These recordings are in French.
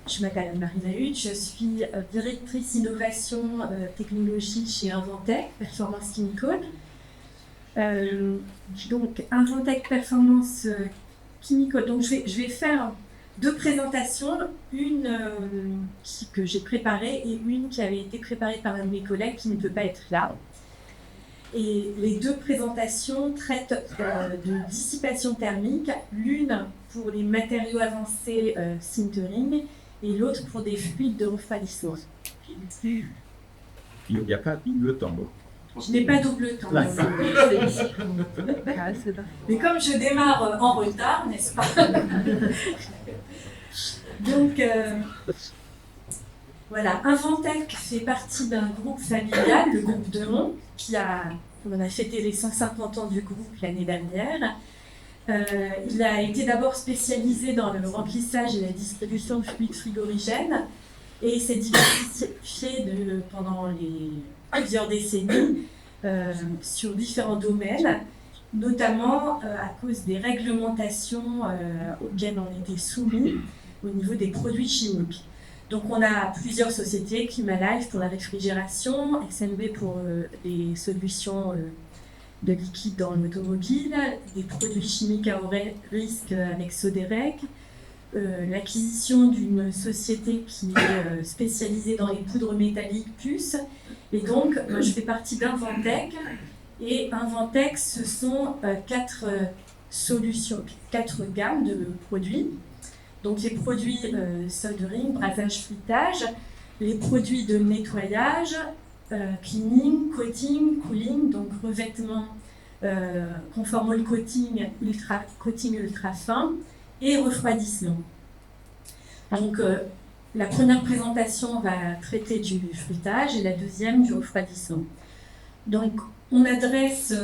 Je m'appelle Marina Hutt, je suis directrice innovation technologie chez Inventec Performance Chemical. Donc Inventec Performance Chemical. Donc je vais faire deux présentations, une que j'ai préparée et une qui avait été préparée par un de mes collègues qui ne peut pas être là. Et les deux présentations traitent de dissipation thermique, l'une pour les matériaux avancés sintering et l'autre pour des fluides de refroidissement. Il n'y a pas double temps. Je n'ai pas double temps. Mais comme je démarre en retard, n'est-ce pas? Donc, voilà, Inventec fait partie d'un groupe familial, le groupe Demont, on a fêté les 150 ans du groupe l'année dernière. Il a été d'abord spécialisé dans le remplissage et la distribution de fluides frigorigènes et s'est diversifié pendant plusieurs décennies sur différents domaines, notamment à cause des réglementations auxquelles on était soumis au niveau des produits chimiques. Donc on a plusieurs sociétés, Climalife pour la réfrigération, XNB pour les solutions de liquide dans l'automobile, des produits chimiques à haut risque avec Soderec, l'acquisition d'une société qui est spécialisée dans les poudres métalliques puces. Et donc, je fais partie d'Inventec. Et Inventec, ce sont quatre gammes de produits. Donc les produits soldering, brasage, fluitage, les produits de nettoyage, cleaning, coating, cooling, donc revêtement conforme au coating ultra fin et refroidissement. Donc la première présentation va traiter du fluitage et la deuxième du refroidissement. Donc on adresse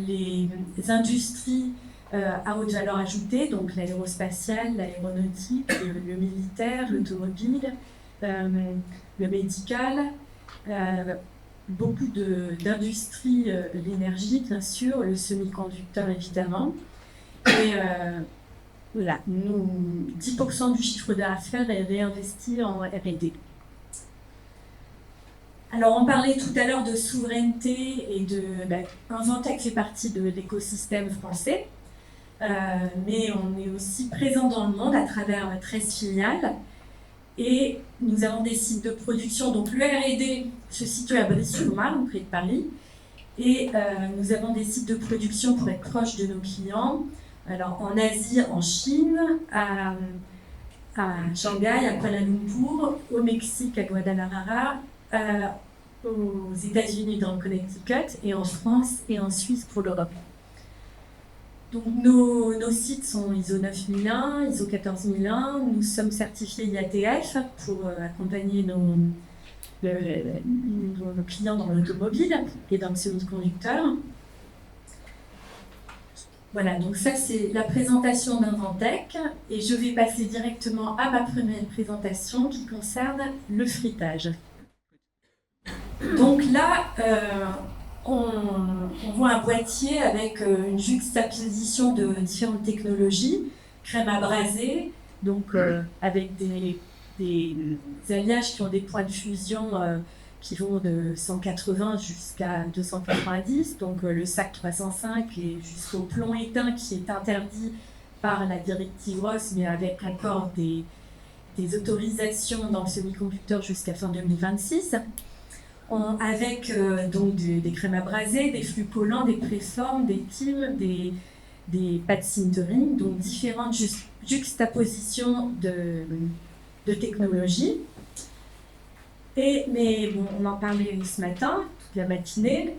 les industries à haute valeur ajoutée, donc l'aérospatiale, l'aéronautique, le militaire, l'automobile, le médical, beaucoup d'industries, l'énergie bien sûr, le semi-conducteur évidemment. Et voilà, 10% du chiffre d'affaires est réinvesti en R&D. Alors on parlait tout à l'heure de souveraineté et Inventec fait partie de l'écosystème français. Mais on est aussi présent dans le monde à travers 13 filiales et nous avons des sites de production. Donc le R&D se situe à Bry-sur-Marne, près de Paris, et nous avons des sites de production pour être proches de nos clients. Alors en Asie, en Chine, à Shanghai, à Kuala Lumpur, au Mexique, à Guadalajara, aux États-Unis dans le Connecticut et en France et en Suisse pour l'Europe. Donc nos sites sont ISO 9001, ISO 14001, nous sommes certifiés IATF pour accompagner nos clients dans l'automobile et dans le semi-conducteur. Voilà, donc ça c'est la présentation d'Inventec et je vais passer directement à ma première présentation qui concerne le frittage. Donc là, on voit un boîtier avec une juxtaposition de différentes technologies, crème à braser, donc avec des alliages qui ont des points de fusion qui vont de 180 jusqu'à 290, donc le SAC 305 et jusqu'au plomb éteint qui est interdit par la directive ROS, mais avec encore des autorisations dans le semi-conducteur jusqu'à fin 2026. Avec donc des crèmes à braser, des flux collants, des préformes, des tiles, des pads sintering, donc différentes juxtapositions de technologies. Mais bon, on en parlait ce matin, toute la matinée,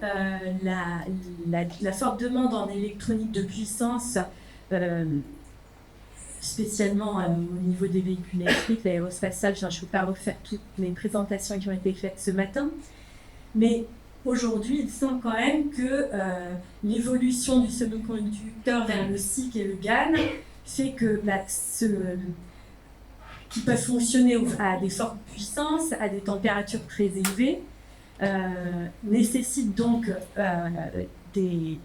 la forte demande en électronique de puissance, spécialement au niveau des véhicules électriques, l'aérospatiale, je ne vais pas refaire toutes les présentations qui ont été faites ce matin. Mais aujourd'hui, il semble quand même que l'évolution du semi-conducteur vers le SiC et le GaN fait que qui peuvent fonctionner à des fortes puissances, à des températures très élevées, nécessitent donc des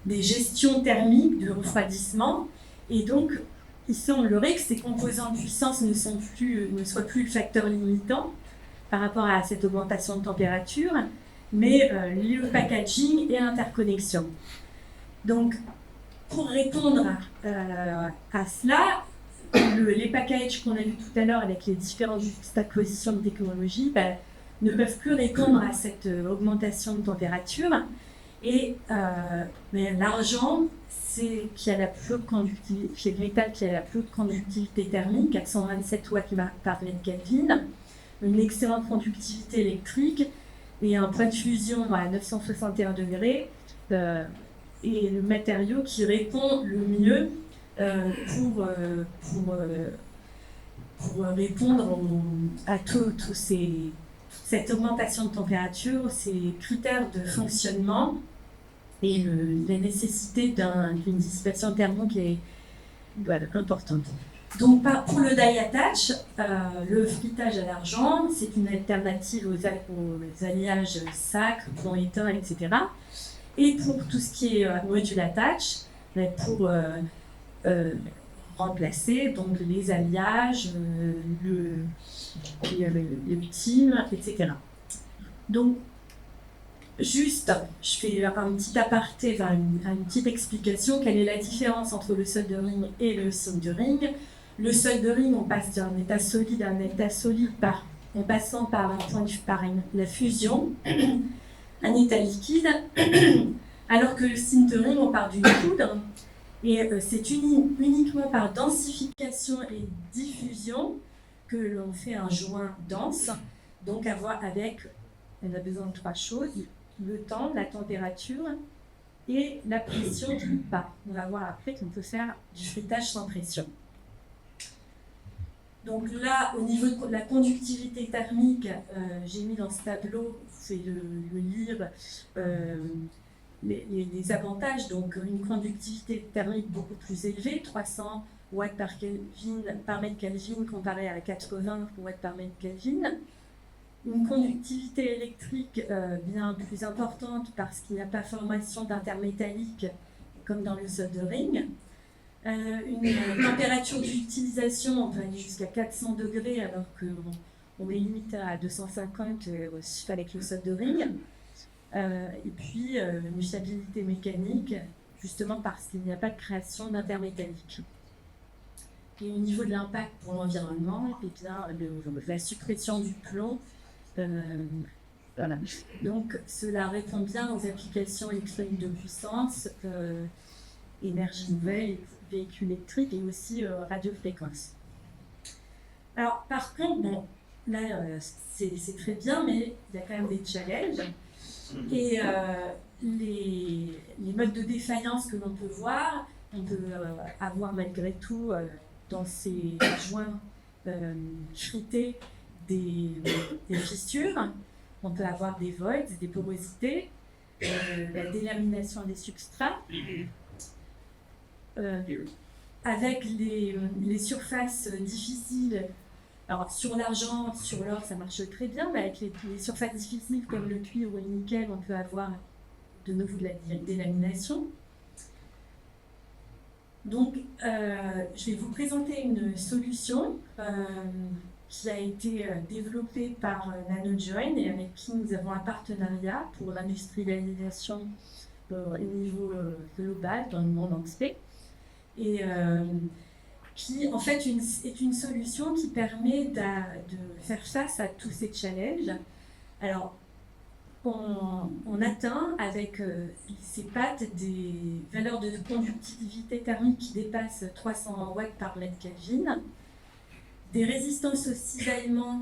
gestions thermiques de refroidissement. Et donc, il semblerait que ces composants de puissance ne soient plus le facteur limitant par rapport à cette augmentation de température, mais le packaging et l'interconnexion. Donc, pour répondre à cela, les packages qu'on a vus tout à l'heure avec les différentes juxtapositions de technologies ne peuvent plus répondre à cette augmentation de température. Et l'argent, c'est le métal qui a la plus haute conductivité thermique, 427 watts par mètre Kelvin, une excellente conductivité électrique et un point de fusion à 961 degrés, et le matériau qui répond le mieux pour répondre à cette augmentation de température, ces critères de fonctionnement et la nécessité d'une dissipation thermique est importante. Donc pour le die attach, le frittage à l'argent, c'est une alternative aux alliages sac, plomb éteint, etc. Et pour tout ce qui est module attach, pour remplacer donc les alliages, l'ultime, etc. Donc, juste, je fais un petit aparté, une petite explication. Quelle est la différence entre le soldering et le soldering? Le soldering, on passe d'un état solide à un état solide en passant par la fusion, un état liquide, alors que le sintering, on part d'une poudre. Et c'est uniquement par densification et diffusion que l'on fait un joint dense. Donc on a besoin de 3 choses: le temps, la température et la pression qui part. On va voir après qu'on peut faire du frittage sans pression. Donc là, au niveau de la conductivité thermique, j'ai mis dans ce tableau, c'est le lire les avantages. Donc une conductivité thermique beaucoup plus élevée, 300 watts par mètre Kelvin comparé à 80 watts par mètre Kelvin. Une conductivité électrique bien plus importante parce qu'il n'y a pas formation d'intermétallique comme dans le soldering. Une température d'utilisation, on peut aller jusqu'à 400 degrés alors qu'on est limité à 250 avec le soldering. Et puis une fiabilité mécanique, justement parce qu'il n'y a pas de création d'intermétallique. Et au niveau de l'impact pour l'environnement, et bien, la suppression du plomb, voilà. Donc cela répond bien aux applications électroniques de puissance, énergie nouvelle, véhicules électriques et aussi radiofréquence. Alors par contre, là c'est très bien, mais il y a quand même des challenges. Et les modes de défaillance que l'on peut voir, on peut avoir malgré tout dans ces joints frités des fissures. On peut avoir des voids, des porosités, la délamination des substrats. Avec les surfaces difficiles. Alors sur l'argent, sur l'or, ça marche très bien, mais avec les surfaces difficiles comme le cuivre ou le nickel, on peut avoir de nouveau de la délamination. Donc, je vais vous présenter une solution qui a été développée par NanoJoin et avec qui nous avons un partenariat pour l'industrialisation au niveau global dans le monde entier. Et qui en fait est une solution qui permet de faire face à tous ces challenges. Alors, on atteint avec ces pattes des valeurs de conductivité thermique qui dépassent 300 watts par mètre Kelvin, des résistances au cisaillement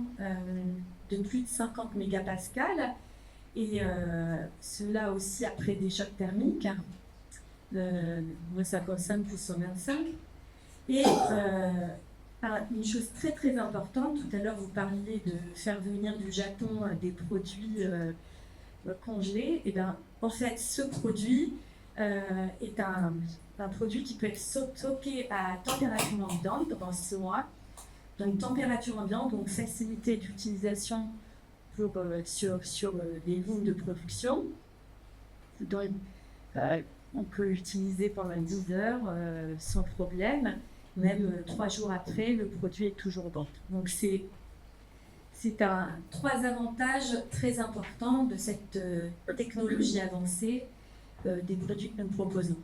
de plus de 50 mégapascales, et cela aussi après des chocs thermiques. Moi, ça concerne plus 125. Et une chose très très importante, tout à l'heure vous parliez de faire venir du Japon des produits congelés. Et bien, en fait, ce produit est un produit qui peut être stocké à température ambiante pendant 6 mois. Donc, température ambiante, donc facilité d'utilisation sur les lignes de production. Donc, on peut l'utiliser pendant 10 heures sans problème. même 3 jours après, le produit est toujours bon. Donc c'est trois avantages très importants de cette technologie avancée des produits que nous proposons.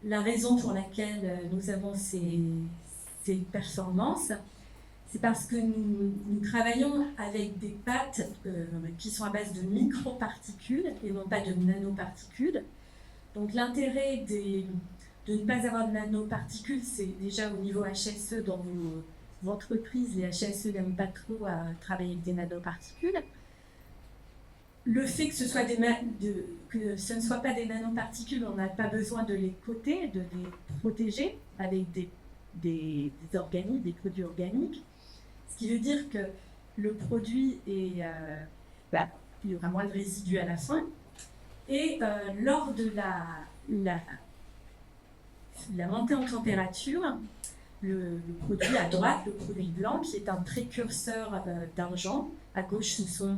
La raison pour laquelle nous avons ces performances, c'est parce que nous travaillons avec des pâtes qui sont à base de microparticules et non pas de nanoparticules. Donc l'intérêt de ne pas avoir de nanoparticules, c'est déjà au niveau HSE dans vos entreprises. Les HSE n'aiment pas trop à travailler avec des nanoparticules. Le fait que ce ne soit pas des nanoparticules, on n'a pas besoin de les coter, de les protéger avec des organiques, des produits organiques. Ce qui veut dire que le produit il y aura moins de résidus à la fin. Et lors de la montée en température, le produit à droite, le produit blanc, qui est un précurseur d'argent, à gauche ce sont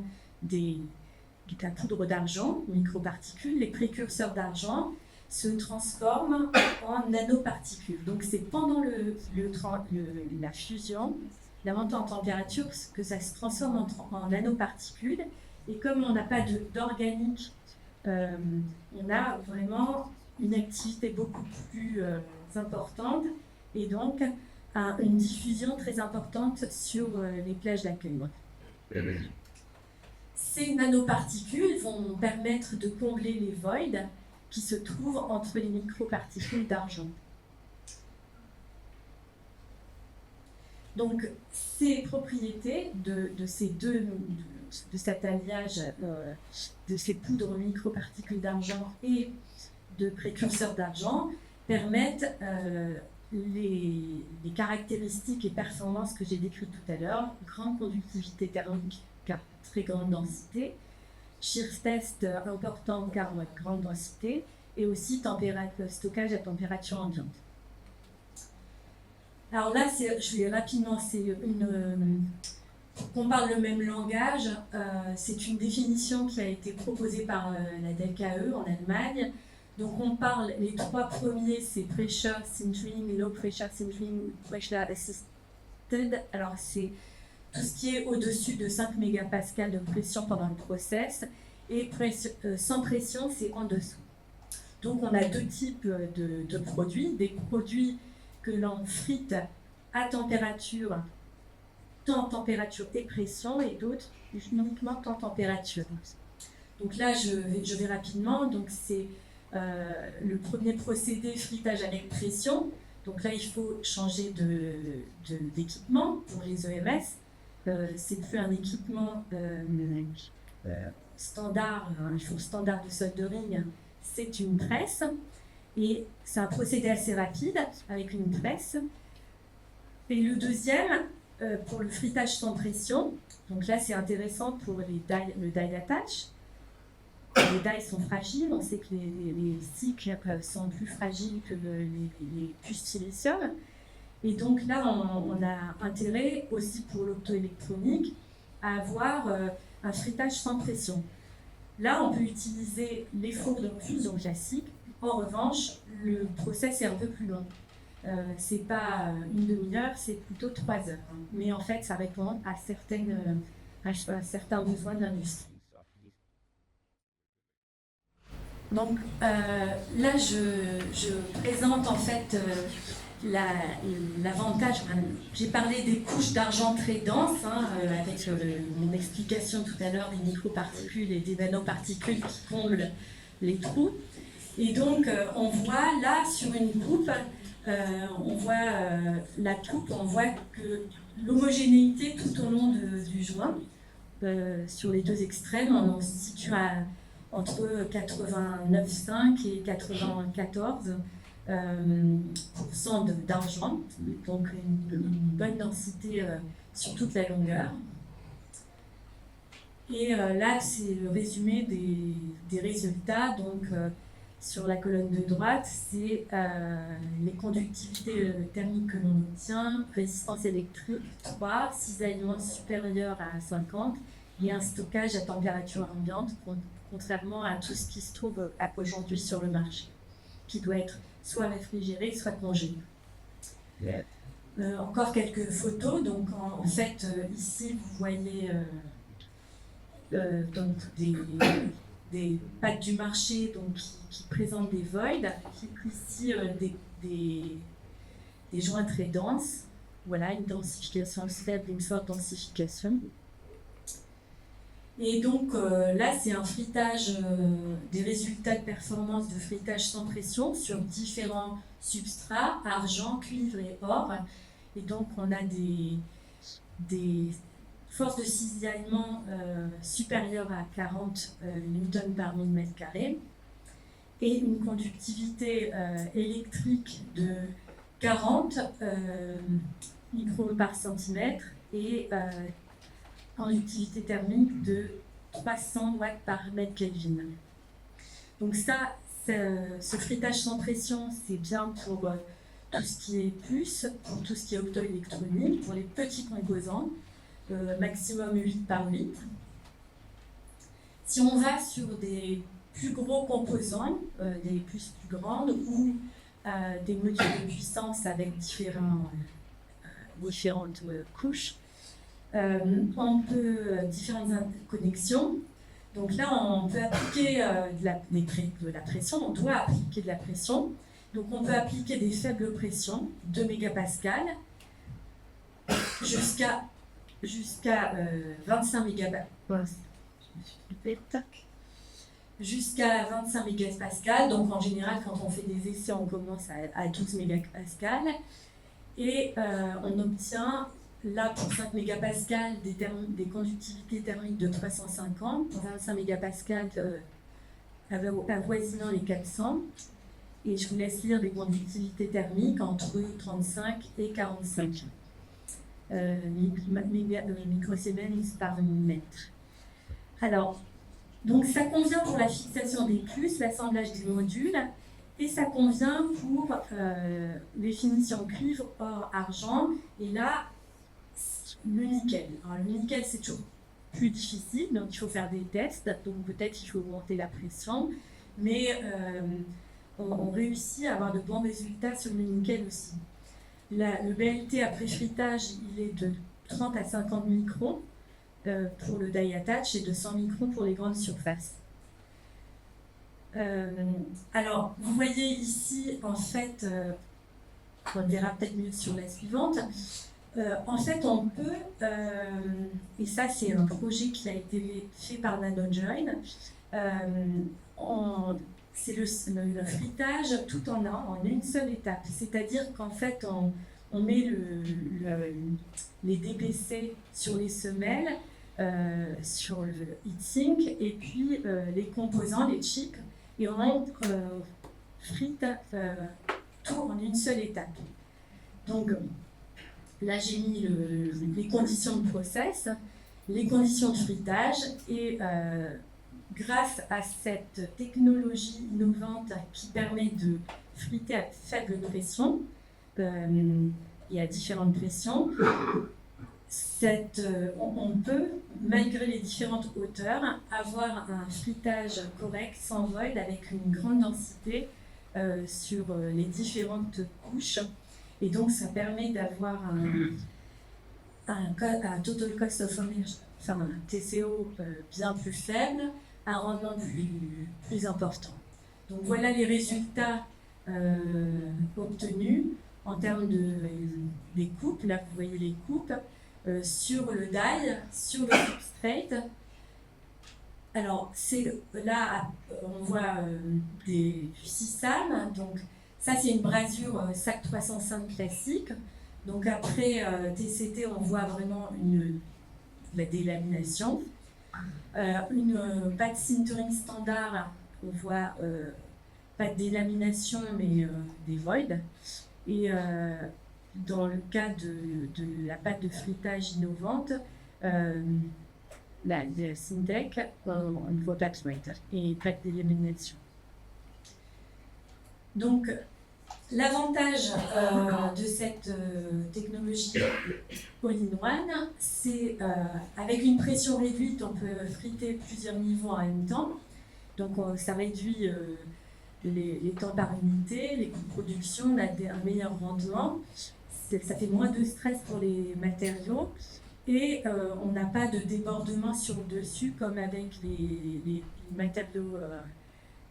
la poudre d'argent, microparticules. Les précurseurs d'argent se transforment en nanoparticules. Donc c'est pendant la fusion, la montée en température, que ça se transforme en nanoparticules. Et comme on n'a pas d'organique, on a vraiment une activité beaucoup plus importante et donc une diffusion très importante sur les plages d'accueil. Ces nanoparticules vont permettre de combler les voids qui se trouvent entre les microparticules d'argent. Donc, ces propriétés de cet alliage de ces poudres microparticules d'argent et de précurseurs d'argent permettent les caractéristiques et performances que j'ai décrites tout à l'heure: grande conductivité thermique car très grande densité, shear test important car grande densité, et aussi stockage à température ambiante. Alors là, je vais rapidement, on parle le même langage, c'est une définition qui a été proposée par la DLKE en Allemagne. Donc on parle, les trois premiers, c'est pressure sintering, low pressure sintering, pressure assisted. Alors c'est tout ce qui est au-dessus de 5 mégapascales de pression pendant le process, et sans pression, c'est en dessous. Donc on a deux types de produits, des produits que l'on frite à température, temps, température et pression, et d'autres uniquement temps, température. Donc là, je vais rapidement. Donc c'est le premier procédé, fritage avec pression. Donc là, il faut changer d'équipement pour les EMS. C'est plus un équipement standard, un four standard de soldering, c'est une presse. Et c'est un procédé assez rapide avec une presse. Et le deuxième, pour le fritage sans pression, donc là c'est intéressant pour le die attach. Les die sont fragiles, on sait que les cycles sont plus fragiles que les puces silicium. Et donc là on a intérêt aussi pour l'optoélectronique à avoir un fritage sans pression. Là on peut utiliser les fours de fusion classiques. En revanche, le process est un peu plus long. C'est pas une demi-heure, c'est plutôt 3 heures. Mais en fait, ça répond à certains besoins de l'industrie. Donc là, je présente en fait l'avantage. J'ai parlé des couches d'argent très denses, avec mon explication tout à l'heure des microparticules et des nanoparticules qui comblent les trous. Et donc, on voit là, sur une coupe, on voit la coupe, on voit que l'homogénéité tout au long du joint, sur les deux extrêmes, on se situe entre 89,5 et 94% d'argent, donc une bonne densité sur toute la longueur. Et là, c'est le résumé des résultats. Donc, sur la colonne de droite, c'est les conductivités thermiques que l'on obtient, résistance électrique 3, cisaillement supérieur à 50 et un stockage à température ambiante, contrairement à tout ce qui se trouve aujourd'hui sur le marché, qui doit être soit réfrigéré, soit congelé. Encore quelques photos. Donc en fait, ici vous voyez donc des pâtes du marché donc, qui présentent des voids. Ici des joints très denses. Voilà, une densification faible, une forte densification. Et donc là, c'est un frittage, des résultats de performance de frittage sans pression sur différents substrats, argent, cuivre et or. Et donc, on a des forces de cisaillement supérieures à 40 newtons par millimètre carré et une conductivité électrique de 40 micros par centimètre et en utilité thermique de 300 watts par mètre Kelvin. Donc ça, ce frittage sans pression, c'est bien pour tout ce qui est puce, pour tout ce qui est optoélectronique, pour les petits composants, maximum 8 par 8. Si on va sur des plus gros composants, des puces plus grandes ou des modules de puissance avec différentes couches, on peut différentes connexions. Donc là, on peut appliquer de la pression, on doit appliquer de la pression. Donc on peut appliquer des faibles pressions, 2 mégapascales, jusqu'à 25 mégapascales. Jusqu'à 25 mégapascales. Donc en général, quand on fait des essais, on commence à 12 mégapascales. Et on obtient, là, pour 5 mégapascales, des conductivités thermiques de 350, pour 25 mégapascales, avoisinant les 400. Et je vous laisse lire des conductivités thermiques entre 35 et 45 microsiemens par millimètre. Alors, donc ça convient pour la fixation des puces, l'assemblage des modules, et ça convient pour les finitions cuivre, or, argent, et là, le nickel. Alors, le nickel, c'est toujours plus difficile, donc il faut faire des tests, donc peut-être il faut augmenter la pression, mais on réussit à avoir de bons résultats sur le nickel aussi. Le BLT après frittage, il est de 30 à 50 microns pour le die attach et de 100 microns pour les grandes surfaces. Alors, vous voyez ici, en fait, on verra peut-être mieux sur la suivante, en fait, on peut, et ça c'est un projet qui a été fait par NanoJoin, c'est le frittage tout en un, en une seule étape. C'est-à-dire qu'en fait, on met les DPC sur les semelles, sur le heatsink, et puis les composants, les chips, et on frite tout en une seule étape. Donc, là, j'ai mis les conditions de process, les conditions de fritage, et grâce à cette technologie innovante qui permet de friter à faible pression et à différentes pressions, on peut, malgré les différentes hauteurs, avoir un fritage correct, sans void, avec une grande densité sur les différentes couches. Et donc, ça permet d'avoir un total cost of ownership, enfin, un TCO bien plus faible, un rendement plus important. Donc, voilà les résultats obtenus en termes des coupes. Là, vous voyez les coupes sur le die, sur le substrate. Alors, là, on voit du SISAM. Donc, ça, c'est une brasure SAC 305 classique. Donc, après TCT, on voit vraiment la délamination. Une pâte sintering standard, on voit pas de délamination, mais des voids. Et dans le cas de la pâte de fritage innovante, la Syntec, on ne voit pas de void et pas de délamination. Donc, l'avantage de cette technologie all-in-one, c'est avec une pression réduite, on peut friter plusieurs niveaux en même temps. Donc, ça réduit les temps par unité, les coûts de production, on a un meilleur rendement. ça fait moins de stress pour les matériaux et on n'a pas de débordement sur le dessus comme avec les matériaux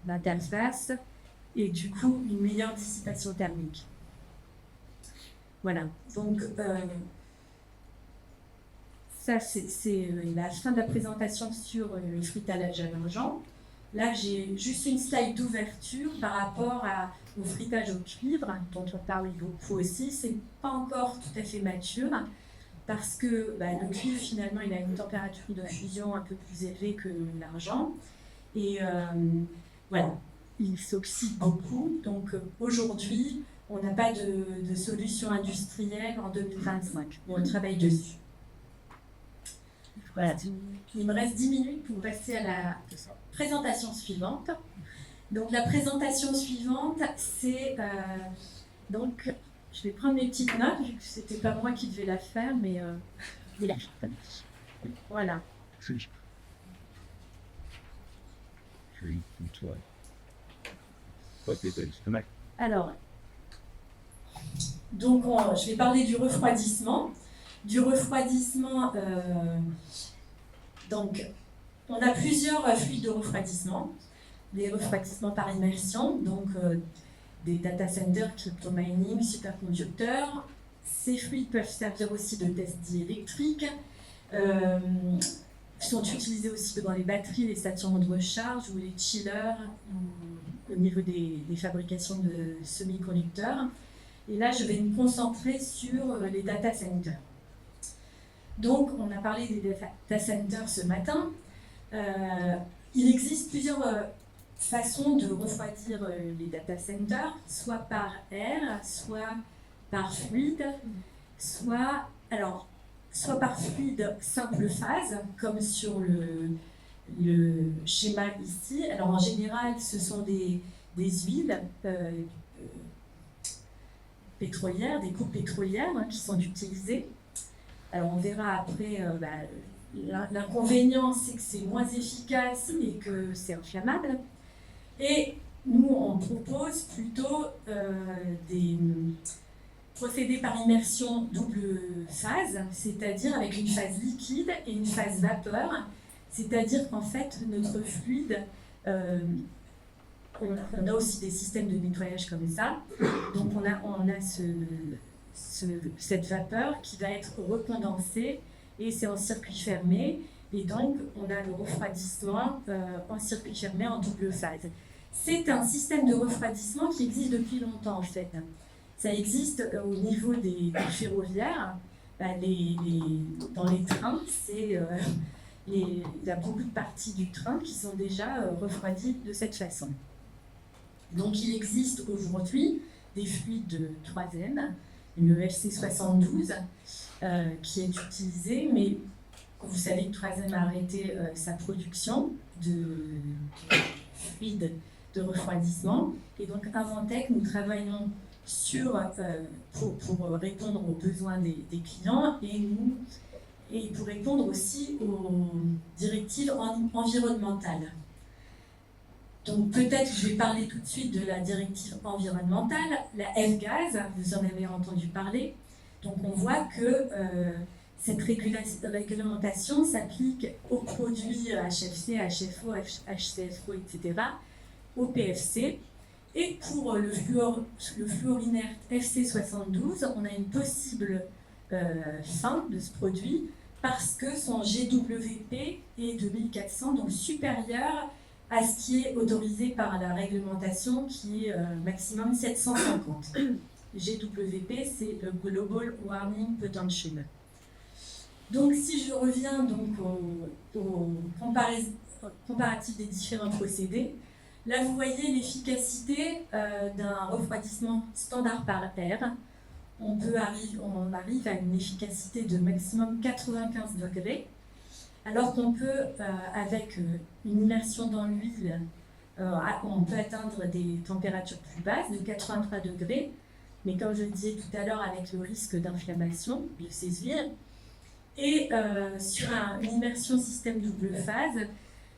d'interface et du coup une meilleure dissipation thermique. Voilà, donc ça c'est la fin de la présentation sur le fruitage à l'argent. Là, j'ai juste une slide d'ouverture par rapport au fruitage au cuivre, dont on parle beaucoup aussi. C'est pas encore tout à fait mature, parce que le cuivre, finalement, il a une température de fusion un peu plus élevée que l'argent. Et voilà, il s'oxyde beaucoup. Donc aujourd'hui, on n'a pas de solution industrielle en 2025. On travaille dessus. Voilà, il me reste 10 minutes pour passer à la présentation suivante. Donc la présentation suivante, c'est donc je vais prendre mes petites notes vu que c'était pas moi qui devais la faire, mais voilà. Alors, donc je vais parler du refroidissement. Donc, on a plusieurs fluides de refroidissement. Les refroidissements par immersion, donc des data centers, crypto mining, superconducteurs. Ces fluides peuvent servir aussi de test diélectrique. Sont utilisés aussi dans les batteries, les stations de recharge ou les chillers au niveau des fabrications de semi-conducteurs. Et là, je vais me concentrer sur les data centers. Donc, on a parlé des data centers ce matin. Il existe plusieurs façons de refroidir les data centers, soit par air, soit par fluide, soit par fluide simple phase, comme sur le schéma ici. Alors en général, ce sont des huiles pétrolières, des coupes pétrolières qui sont utilisées. Alors on verra après, l'inconvénient c'est que c'est moins efficace et que c'est inflammable. Et nous on propose plutôt des procédés par immersion double phase, c'est-à-dire avec une phase liquide et une phase vapeur. C'est-à-dire qu'en fait notre fluide, on a aussi des systèmes de nettoyage comme ça. Donc on a cette vapeur qui va être recondensée et c'est en circuit fermé et donc on a le refroidissement en circuit fermé en double phase. C'est un système de refroidissement qui existe depuis longtemps en fait. Ça existe au niveau des ferroviaires, dans les trains, il y a beaucoup de parties du train qui sont déjà refroidies de cette façon. Donc il existe aujourd'hui des fluides de 3M, le FC72 qui est utilisé, mais vous savez que 3M a arrêté sa production de fluides de refroidissement. Et donc Inventec, nous travaillons pour répondre aux besoins des clients et pour répondre aussi aux directives environnementales. Donc peut-être que je vais parler tout de suite de la directive environnementale, la F-Gaz, vous en avez entendu parler. Donc on voit que cette réglementation s'applique aux produits HFC, HFO, HCFO, etc., au PFC. Et pour le fluor inerte FC72, on a une possible fin de ce produit parce que son GWP est de 1400, donc supérieur à ce qui est autorisé par la réglementation qui est maximum 750. GWP, c'est le Global Warming Potential. Donc si je reviens donc au comparatif des différents procédés, là vous voyez l'efficacité d'un refroidissement standard par air. On arrive à une efficacité de maximum 95 degrés. Alors qu'on peut, avec une immersion dans l'huile, on peut atteindre des températures plus basses, de 83 degrés, mais comme je le disais tout à l'heure, avec le risque d'inflammation de ces huiles. Et sur une immersion système double phase,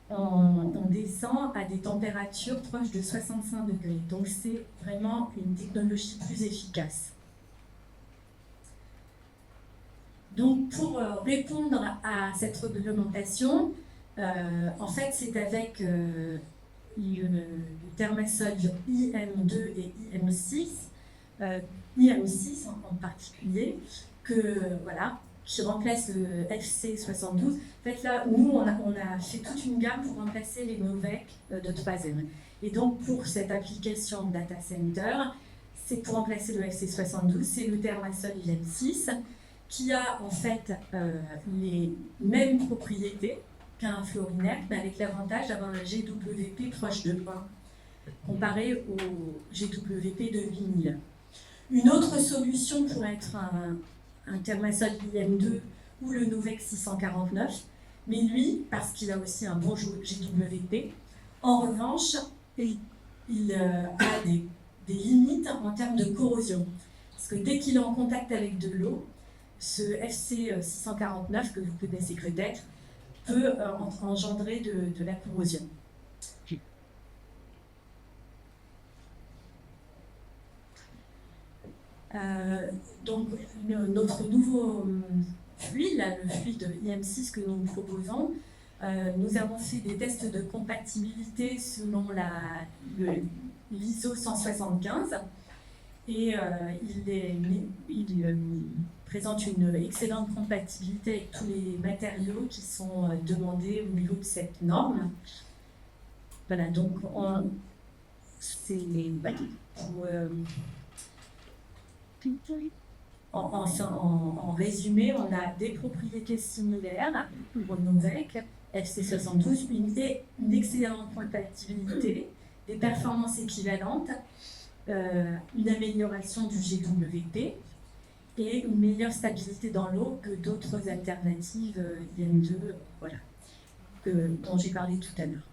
on descend à des températures proches de 65 degrés. Donc c'est vraiment une technologie plus efficace. Donc, pour répondre à cette réglementation, en fait, c'est avec le thermasol IM2 et IM6, IM6 en particulier, qui remplace le FC72. En fait, là, nous, on a fait toute une gamme pour remplacer les Novec de 3M. Et donc, pour cette application Data Center, c'est pour remplacer le FC72, c'est le thermasol IM6, qui a en fait les mêmes propriétés qu'un Florinec, mais avec l'avantage d'avoir un GWP proche de 1, comparé au GWP de 8000. Une autre solution pourrait être un thermasol IM2 ou le Novec 649, mais lui, parce qu'il a aussi un bon GWP, en revanche, il a des limites en termes de corrosion. Parce que dès qu'il est en contact avec de l'eau, ce FC 649, que vous connaissez peut-être, peut engendrer de la corrosion. Donc, notre nouveau fluide, le fluide IM6 que nous proposons, nous avons fait des tests de compatibilité selon l'ISO 175 et il présente une excellente compatibilité avec tous les matériaux qui sont demandés au niveau de cette norme. Voilà, donc en résumé, on a des propriétés similaires pour Novec, FC72, une excellente compatibilité, des performances équivalentes, une amélioration du GWP et une meilleure stabilité dans l'eau que d'autres alternatives IM2, dont j'ai parlé tout à l'heure.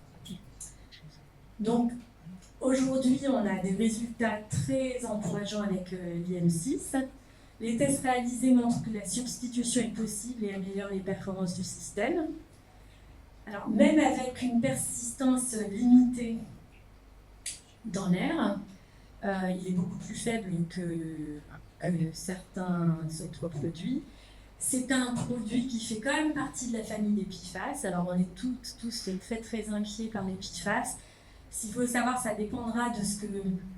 Donc, aujourd'hui, on a des résultats très encourageants avec l'IM6. Les tests réalisés montrent que la substitution est possible et améliore les performances du système. Alors, même avec une persistance limitée dans l'air, il est beaucoup plus faible que certains autres produits. C'est un produit qui fait quand même partie de la famille des PFAS. Alors, on est tous très inquiets par les PFAS. S'il faut savoir, ça dépendra de ce que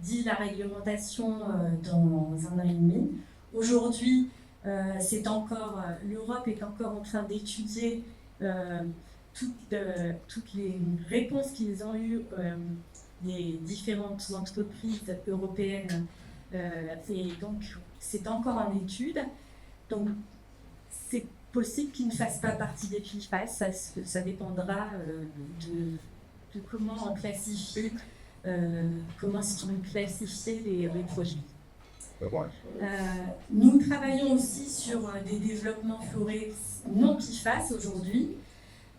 dit la réglementation dans 1 an et demi. Aujourd'hui, l'Europe est encore en train d'étudier toutes les réponses qu'ils ont eues des différentes entreprises européennes. Et donc, c'est encore en étude. Donc, c'est possible qu'ils ne fassent pas partie des PFAS. Ça dépendra de comment on classifie, comment sont classifiés les produits. Nous travaillons aussi sur des développements forêts non PFAS aujourd'hui.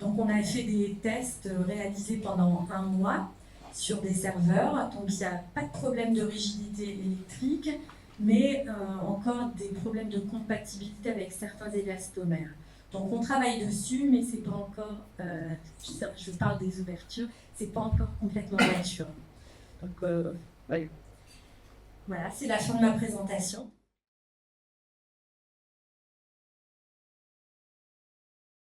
Donc on a fait des tests réalisés pendant 1 mois sur des serveurs. Donc il n'y a pas de problème de rigidité électrique, mais encore des problèmes de compatibilité avec certains élastomères. Donc on travaille dessus, mais c'est pas encore, je parle des ouvertures, c'est pas encore complètement mature. Donc voilà, c'est la fin de ma présentation.